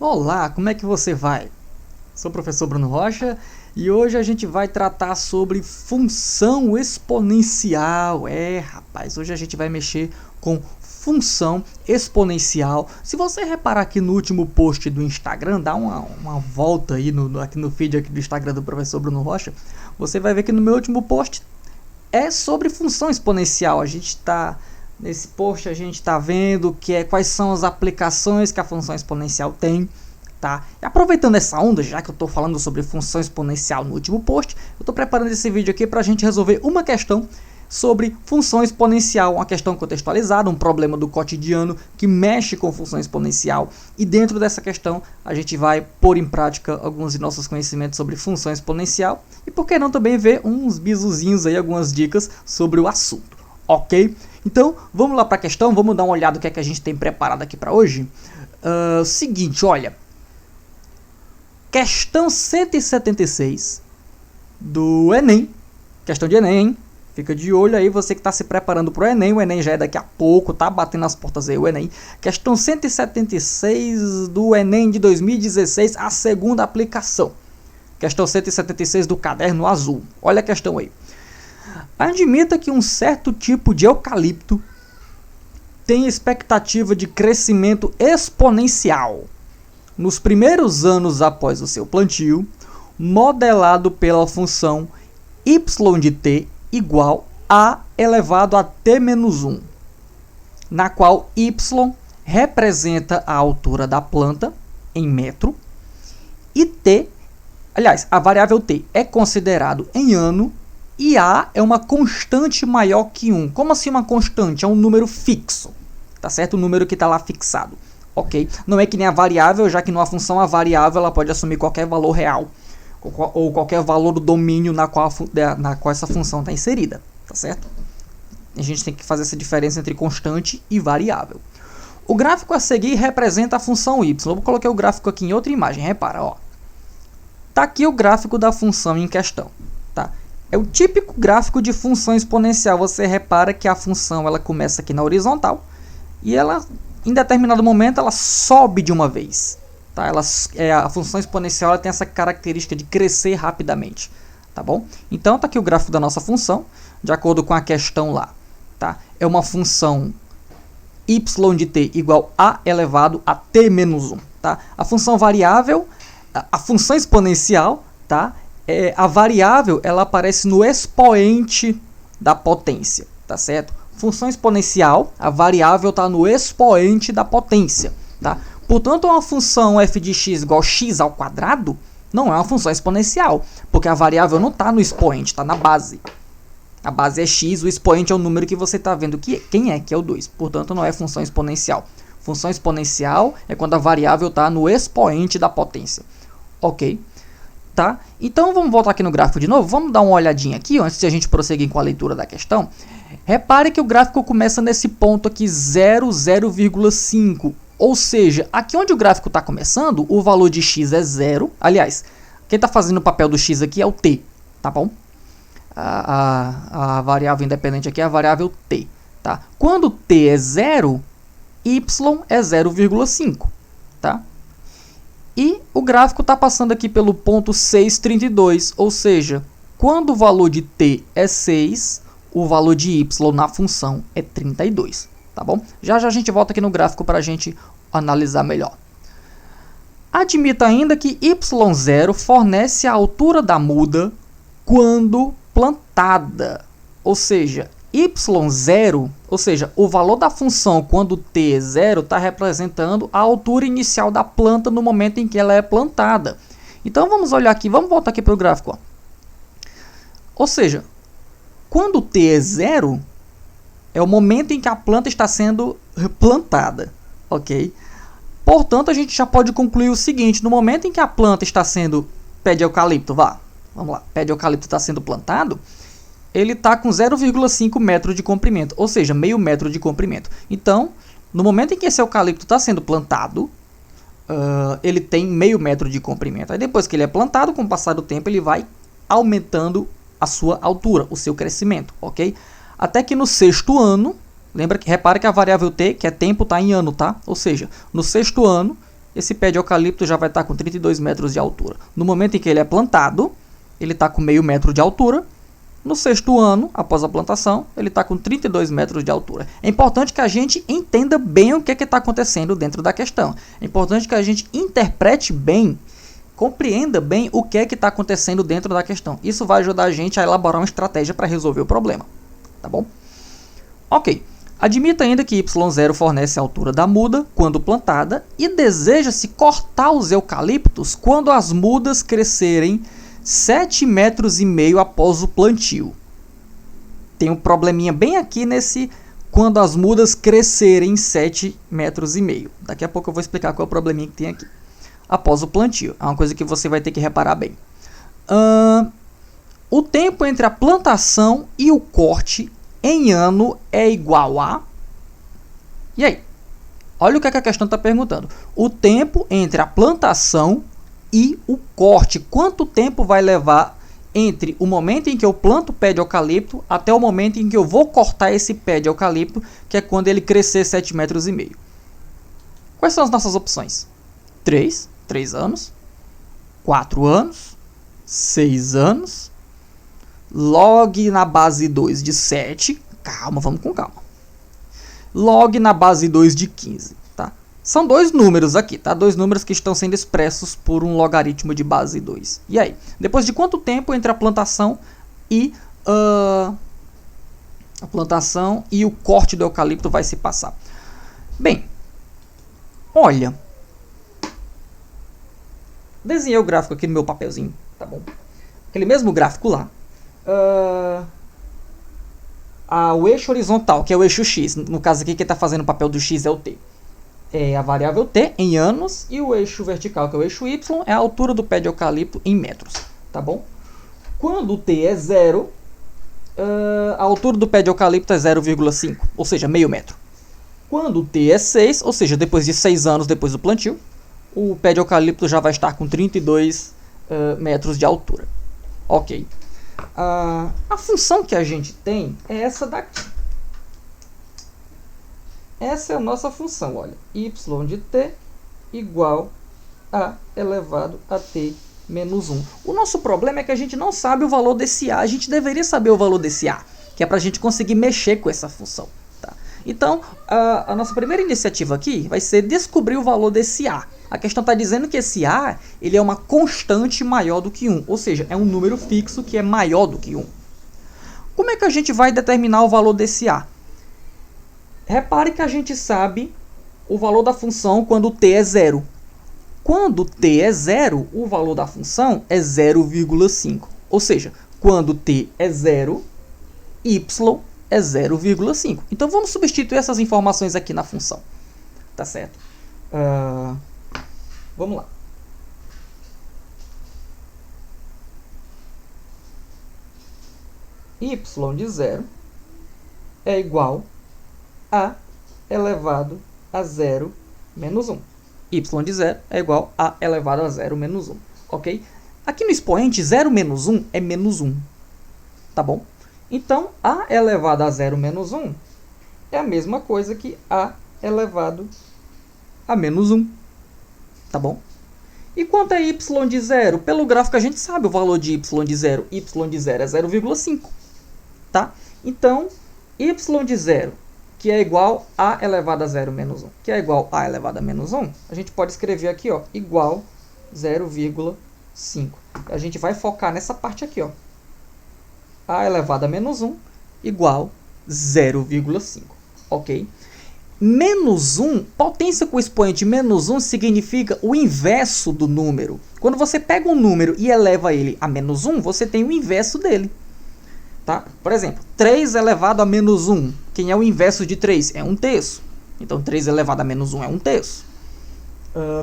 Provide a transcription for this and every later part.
Olá, como é que você vai? Sou o professor Bruno Rocha e hoje a gente vai tratar sobre função exponencial. Rapaz, hoje a gente vai mexer com função exponencial. Se você reparar aqui no último post do Instagram, dá uma volta aí aqui no feed aqui do Instagram do professor Bruno Rocha, você vai ver que no meu último post é sobre função exponencial. Nesse post a gente está vendo quais são as aplicações que a função exponencial tem, tá? E aproveitando essa onda, já que eu estou falando sobre função exponencial no último post, eu estou preparando esse vídeo aqui para a gente resolver uma questão sobre função exponencial, uma questão contextualizada, um problema do cotidiano que mexe com função exponencial. E dentro dessa questão a gente vai pôr em prática alguns de nossos conhecimentos sobre função exponencial e por que não também ver uns bisuzinhos aí, algumas dicas sobre o assunto, ok? Então, vamos lá para a questão, vamos dar uma olhada no que é que a gente tem preparado aqui para hoje. Seguinte, olha. Questão 176 do Enem. Questão de Enem, hein? Fica de olho aí, você que está se preparando para o Enem. O Enem já é daqui a pouco, tá batendo as portas aí o Enem. Questão 176 do Enem de 2016, a segunda aplicação. Questão 176 do caderno azul. Olha a questão aí. Admita que um certo tipo de eucalipto tem expectativa de crescimento exponencial nos primeiros anos após o seu plantio, modelado pela função y de t igual a elevado a t-1, na qual y representa a altura da planta em metro e a variável t é considerado em ano e A é uma constante maior que 1. Como assim uma constante? É um número fixo, tá certo? Um número que está lá fixado, ok? Não é que nem a variável, já que numa função a variável ela pode assumir qualquer valor real ou qualquer valor do domínio na qual essa função está inserida, tá certo? A gente tem que fazer essa diferença entre constante e variável. O gráfico a seguir representa a função y. Eu vou colocar o gráfico aqui em outra imagem, repara, ó. Tá aqui o gráfico da função em questão, tá? É o típico gráfico de função exponencial. Você repara que a função ela começa aqui na horizontal e ela, em determinado momento, ela sobe de uma vez. Tá? A função exponencial ela tem essa característica de crescer rapidamente. Tá bom? Então, está aqui o gráfico da nossa função, de acordo com a questão lá. Tá? É uma função y de t igual a elevado a t-1. Tá? A função variável, a função exponencial, tá? A variável ela aparece no expoente da potência, tá certo? Função exponencial, a variável está no expoente da potência, tá? Portanto, uma função f de x igual a x ao quadrado não é uma função exponencial, porque a variável não está no expoente, está na base. A base é x, o expoente é o número que você está vendo que é o 2, portanto não é função exponencial. Função exponencial é quando a variável está no expoente da potência, ok? Tá? Então vamos voltar aqui no gráfico de novo, vamos dar uma olhadinha aqui antes de a gente prosseguir com a leitura da questão. Repare que o gráfico começa nesse ponto aqui 0,5, ou seja, aqui onde o gráfico está começando, o valor de x é 0. Aliás, quem está fazendo o papel do x aqui é o t, tá bom? A variável independente aqui é a variável t, tá? Quando t é 0, y é 0,5, tá? E o gráfico está passando aqui pelo ponto 6,32, ou seja, quando o valor de t é 6, o valor de y na função é 32, tá bom? Já a gente volta aqui no gráfico para a gente analisar melhor. Admita ainda que y0 fornece a altura da muda quando plantada, ou seja, y0, ou seja, o valor da função quando t é 0 está representando a altura inicial da planta no momento em que ela é plantada. Então vamos olhar aqui, vamos voltar aqui para o gráfico. Ó. Ou seja, quando t é 0, é o momento em que a planta está sendo plantada, ok? Portanto, a gente já pode concluir o seguinte, no momento em que a planta está sendo, pé de eucalipto, vamos lá, pé de eucalipto está sendo plantado, ele está com 0,5 metro de comprimento, ou seja, meio metro de comprimento. Então, no momento em que esse eucalipto está sendo plantado, ele tem meio metro de comprimento. Aí depois que ele é plantado, com o passar do tempo, ele vai aumentando a sua altura, o seu crescimento, ok? Até que no 6º ano, repara que a variável t, que é tempo, está em ano, tá? Ou seja, no 6º ano, esse pé de eucalipto já vai estar com 32 metros de altura. No momento em que ele é plantado, ele está com meio metro de altura. No 6º ano, após a plantação, ele está com 32 metros de altura. É importante que a gente entenda bem o que está acontecendo dentro da questão. É importante que a gente interprete bem, compreenda bem o que está acontecendo dentro da questão. Isso vai ajudar a gente a elaborar uma estratégia para resolver o problema. Tá bom? Ok. Admita ainda que Y0 fornece a altura da muda quando plantada e deseja-se cortar os eucaliptos quando as mudas crescerem 7,5 metros após o plantio. Tem um probleminha bem aqui nesse quando as mudas crescerem 7,5 metros. Daqui a pouco eu vou explicar qual é o probleminha que tem aqui. Após o plantio. É uma coisa que você vai ter que reparar bem. O tempo entre a plantação e o corte em ano é igual a... E aí? Olha o que a questão está perguntando. O tempo entre a plantação e o corte. Quanto tempo vai levar entre o momento em que eu planto o pé de eucalipto até o momento em que eu vou cortar esse pé de eucalipto, que é quando ele crescer 7,5 metros. Quais são as nossas opções? 3 anos, 4 anos, 6 anos, log na base 2 de 7, calma, vamos com calma, log na base 2 de 15, tá? São dois números aqui, tá? Dois números que estão sendo expressos por um logaritmo de base 2. E aí? Depois de quanto tempo entre a plantação e o corte do eucalipto vai se passar? Bem, olha, desenhei o gráfico aqui no meu papelzinho, tá bom? Aquele mesmo gráfico lá. O eixo horizontal, que é o eixo X, no caso aqui quem está fazendo o papel do X é o T. É a variável T em anos, e o eixo vertical, que é o eixo Y, é a altura do pé de eucalipto em metros, tá bom? Quando o T é 0, a altura do pé de eucalipto é 0,5, ou seja, meio metro. Quando o T é 6, ou seja, depois de 6 anos depois do plantio, o pé de eucalipto já vai estar com 32 metros de altura. Ok. A função que a gente tem é essa daqui. Essa é a nossa função, olha. Y de t igual a elevado a t menos 1. O nosso problema é que a gente não sabe o valor desse a. A gente deveria saber o valor desse a, que é para a gente conseguir mexer com essa função. Tá? Então, a nossa primeira iniciativa aqui vai ser descobrir o valor desse a. A questão está dizendo que esse a ele é uma constante maior do que 1, ou seja, é um número fixo que é maior do que 1. Como é que a gente vai determinar o valor desse a? Repare que a gente sabe o valor da função quando t é 0. Quando t é 0, o valor da função é 0,5. Ou seja, quando t é 0, y é 0,5. Então, vamos substituir essas informações aqui na função. Tá certo? Vamos lá. Y de 0 é igual a elevado a 0 menos 1. Y de 0 é igual a elevado a 0 menos 1. Ok? Aqui no expoente, 0 menos 1 é menos 1. Tá bom? Então, a elevado a 0 menos 1 é a mesma coisa que a elevado a menos 1. Tá bom? E quanto a y de 0? Pelo gráfico a gente sabe o valor de y de 0. Y de 0 é 0,5. Tá? Então, y de 0, que é igual a elevado a 0 menos 1, que é igual a elevado a menos 1, a gente pode escrever aqui, ó, igual 0,5. A gente vai focar nessa parte aqui, ó. A elevado a menos 1 igual 0,5. Ok? Menos 1, potência com expoente menos 1 significa o inverso do número. Quando você pega um número e eleva ele a menos 1, você tem o inverso dele. Tá? Por exemplo, 3 elevado a menos 1. Quem é o inverso de 3? É 1/3. Então, 3 elevado a menos 1 é 1/3.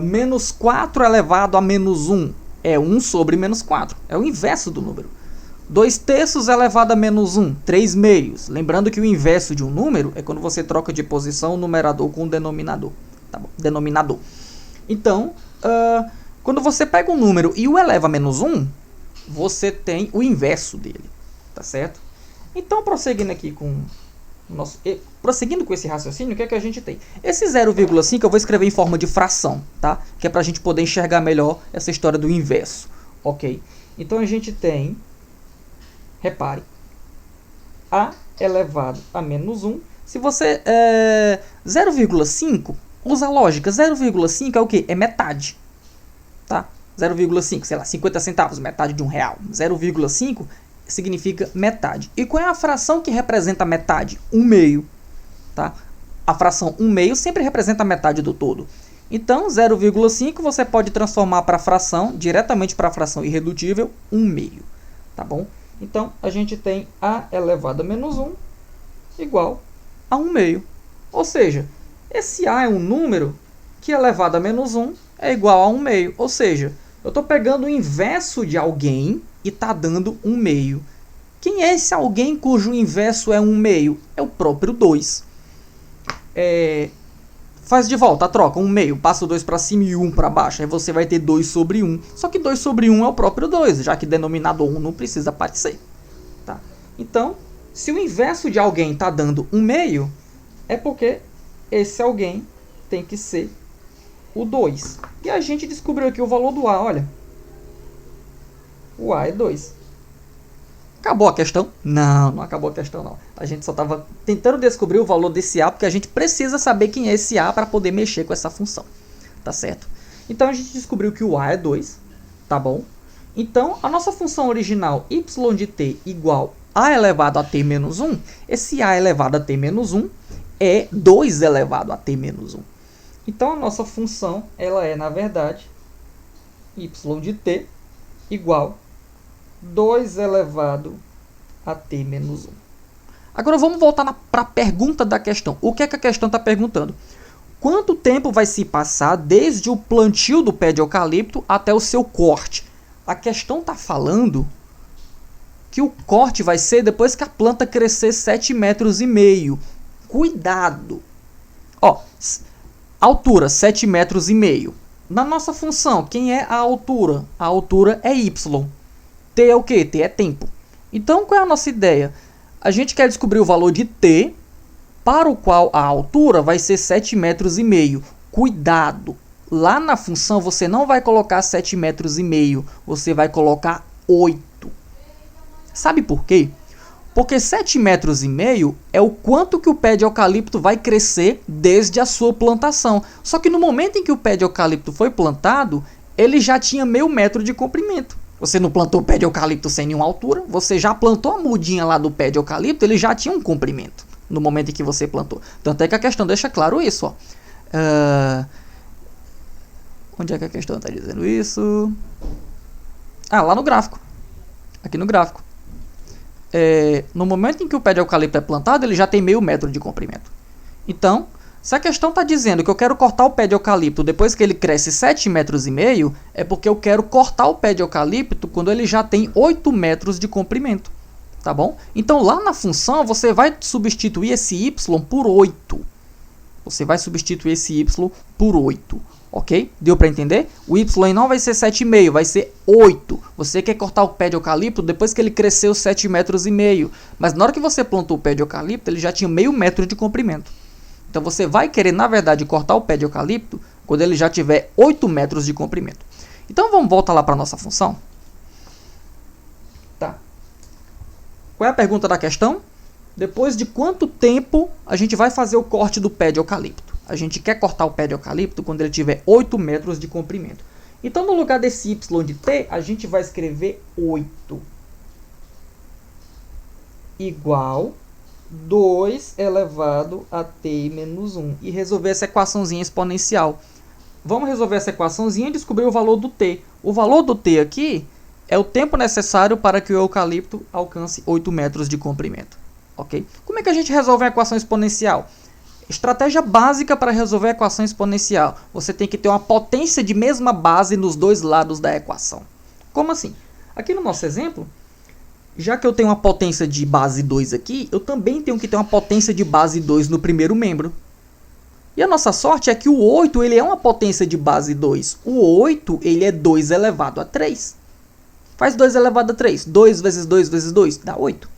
Menos 4 elevado a menos 1 é 1 sobre menos 4. É o inverso do número. 2/3 elevado a menos 1, 3/2. Lembrando que o inverso de um número é quando você troca de posição o numerador com o denominador. Tá bom? Denominador. Então, quando você pega um número e o eleva a menos 1, você tem o inverso dele. Tá certo? Então, prosseguindo aqui com Prosseguindo com esse raciocínio, o que é que a gente tem? Esse 0,5 eu vou escrever em forma de fração, tá? Que é para a gente poder enxergar melhor essa história do inverso, ok? Então a gente tem, repare, a elevado a menos 1. Se você... 0,5, usa a lógica, 0,5 é o quê? É metade, tá? 0,5, sei lá, 50 centavos, metade de R$1. 0,5 significa metade. E qual é a fração que representa a metade? 1/2, tá? A fração 1/2 sempre representa a metade do todo. Então, 0,5 você pode transformar para a fração, diretamente para a fração irredutível, 1/2, tá bom? Então, a gente tem a elevado a menos 1 igual a 1/2. Ou seja, esse a é um número que elevado a menos 1 é igual a 1/2. Ou seja, eu estou pegando o inverso de alguém e está dando 1/2. Quem é esse alguém cujo inverso é 1/2? É o próprio 2. Faz de volta a troca, 1/2, passa o 2 para cima e 1 para baixo. Aí você vai ter 2 sobre 1. Só que 2 sobre 1 é o próprio 2, já que denominador 1 não precisa aparecer. Tá? Então, se o inverso de alguém está dando 1/2, é porque esse alguém tem que ser o 2. E a gente descobriu aqui o valor do A, olha. O A é 2. Acabou a questão? Não, não acabou a questão não. A gente só estava tentando descobrir o valor desse A, porque a gente precisa saber quem é esse A para poder mexer com essa função. Tá certo? Então a gente descobriu que o A é 2, tá bom? Então a nossa função original y de t igual a elevado a t menos 1, esse a elevado a t menos 1 é 2 elevado a t menos 1. Então a nossa função ela é, na verdade, y de t igual 2 elevado a t menos 1. Agora vamos voltar para a pergunta da questão. O que é que a questão está perguntando? Quanto tempo vai se passar desde o plantio do pé de eucalipto até o seu corte? A questão está falando que o corte vai ser depois que a planta crescer 7,5 metros. Cuidado! Ó, altura 7,5 metros. Na nossa função, quem é a altura? A altura é y. T é o quê? T é tempo. Então, qual é a nossa ideia? A gente quer descobrir o valor de t, para o qual a altura vai ser 7,5 metros. Cuidado! Lá na função você não vai colocar 7,5 metros, você vai colocar 8. Sabe por quê? Porque 7,5 metros é o quanto que o pé de eucalipto vai crescer desde a sua plantação. Só que no momento em que o pé de eucalipto foi plantado, ele já tinha meio metro de comprimento. Você não plantou o pé de eucalipto sem nenhuma altura, você já plantou a mudinha lá do pé de eucalipto, ele já tinha um comprimento no momento em que você plantou. Tanto é que a questão deixa claro isso, ó. Onde é que a questão está dizendo isso? Ah, lá no gráfico. Aqui no gráfico. No momento em que o pé de eucalipto é plantado, ele já tem meio metro de comprimento. Então, se a questão está dizendo que eu quero cortar o pé de eucalipto depois que ele cresce 7,5 metros, é porque eu quero cortar o pé de eucalipto quando ele já tem 8 metros de comprimento. Tá bom? Então, lá na função, você vai substituir esse y por 8. Você vai substituir esse y por 8. Ok? Deu para entender? O y não vai ser 7,5, vai ser 8. Você quer cortar o pé de eucalipto depois que ele cresceu 7,5 metros. Mas na hora que você plantou o pé de eucalipto, ele já tinha meio metro de comprimento. Então você vai querer, na verdade, cortar o pé de eucalipto quando ele já tiver 8 metros de comprimento. Então vamos voltar lá para a nossa função? Tá. Qual é a pergunta da questão? Depois de quanto tempo a gente vai fazer o corte do pé de eucalipto? A gente quer cortar o pé de eucalipto quando ele tiver 8 metros de comprimento. Então, no lugar desse y de t, a gente vai escrever 8 igual 2 elevado a t menos 1. E resolver essa equaçãozinha exponencial. Vamos resolver essa equaçãozinha e descobrir o valor do t. O valor do t aqui é o tempo necessário para que o eucalipto alcance 8 metros de comprimento. Ok? Como é que a gente resolve a equação exponencial? Estratégia básica para resolver a equação exponencial. Você tem que ter uma potência de mesma base nos dois lados da equação. Como assim? Aqui no nosso exemplo, já que eu tenho uma potência de base 2 aqui, eu também tenho que ter uma potência de base 2 no primeiro membro. E a nossa sorte é que o 8 ele é uma potência de base 2. O 8 ele é 2 elevado a 3. Faz 2 elevado a 3. 2 vezes 2 vezes 2 dá 8.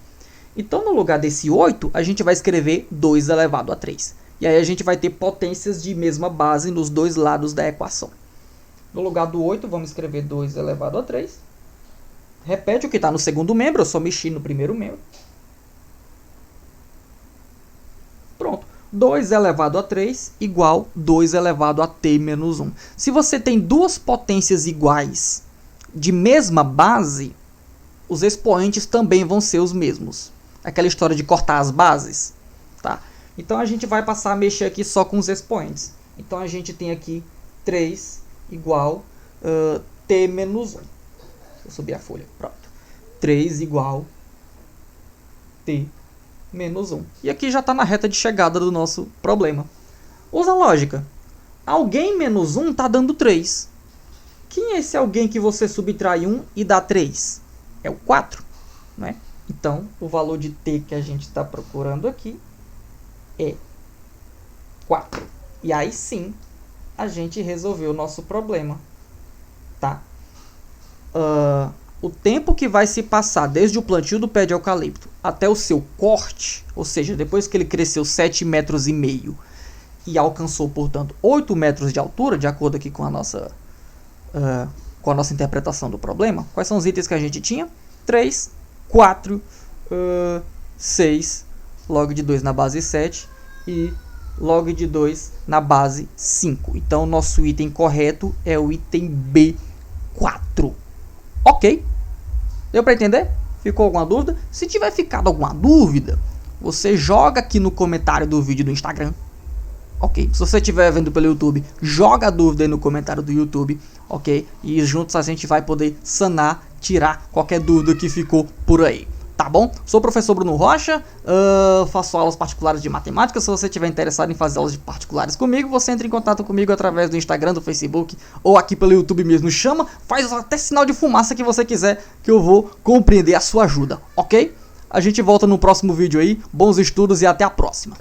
Então, no lugar desse 8, a gente vai escrever 2 elevado a 3. E aí a gente vai ter potências de mesma base nos dois lados da equação. No lugar do 8, vamos escrever 2 elevado a 3. Repete o que está no segundo membro, eu só mexi no primeiro membro. Pronto. 2 elevado a 3 igual 2 elevado a t menos 1. Se você tem duas potências iguais de mesma base, os expoentes também vão ser os mesmos. Aquela história de cortar as bases. Tá? Então a gente vai passar a mexer aqui só com os expoentes. Então a gente tem aqui 3 igual t menos 1. Deixa eu subir a folha. Pronto. 3 igual t menos 1. E aqui já está na reta de chegada do nosso problema. Usa a lógica. Alguém menos 1 está dando 3. Quem é esse alguém que você subtrai 1 e dá 3? É o 4. Né? Então, o valor de t que a gente está procurando aqui é 4. E aí sim, a gente resolveu o nosso problema. Tá? O tempo que vai se passar desde o plantio do pé de eucalipto até o seu corte, ou seja, depois que ele cresceu 7,5 metros e alcançou, portanto, 8 metros de altura, de acordo aqui com a nossa interpretação do problema. Quais são os itens que a gente tinha? 3, 4, 6, log de 2 na base 7 e log de 2 na base 5. Então, o nosso item correto é o item B4. Ok? Deu para entender? Ficou alguma dúvida? Se tiver ficado alguma dúvida, você joga aqui no comentário do vídeo do Instagram. Ok? Se você estiver vendo pelo YouTube, joga a dúvida aí no comentário do YouTube. Ok? E juntos a gente vai poder sanar, tirar qualquer dúvida que ficou por aí. Tá bom? Sou o professor Bruno Rocha, faço aulas particulares de matemática. Se você estiver interessado em fazer aulas particulares comigo, você entra em contato comigo através do Instagram, do Facebook ou aqui pelo YouTube mesmo. Chama, faz até sinal de fumaça que você quiser, que eu vou compreender a sua ajuda, ok? A gente volta no próximo vídeo aí. Bons estudos e até a próxima.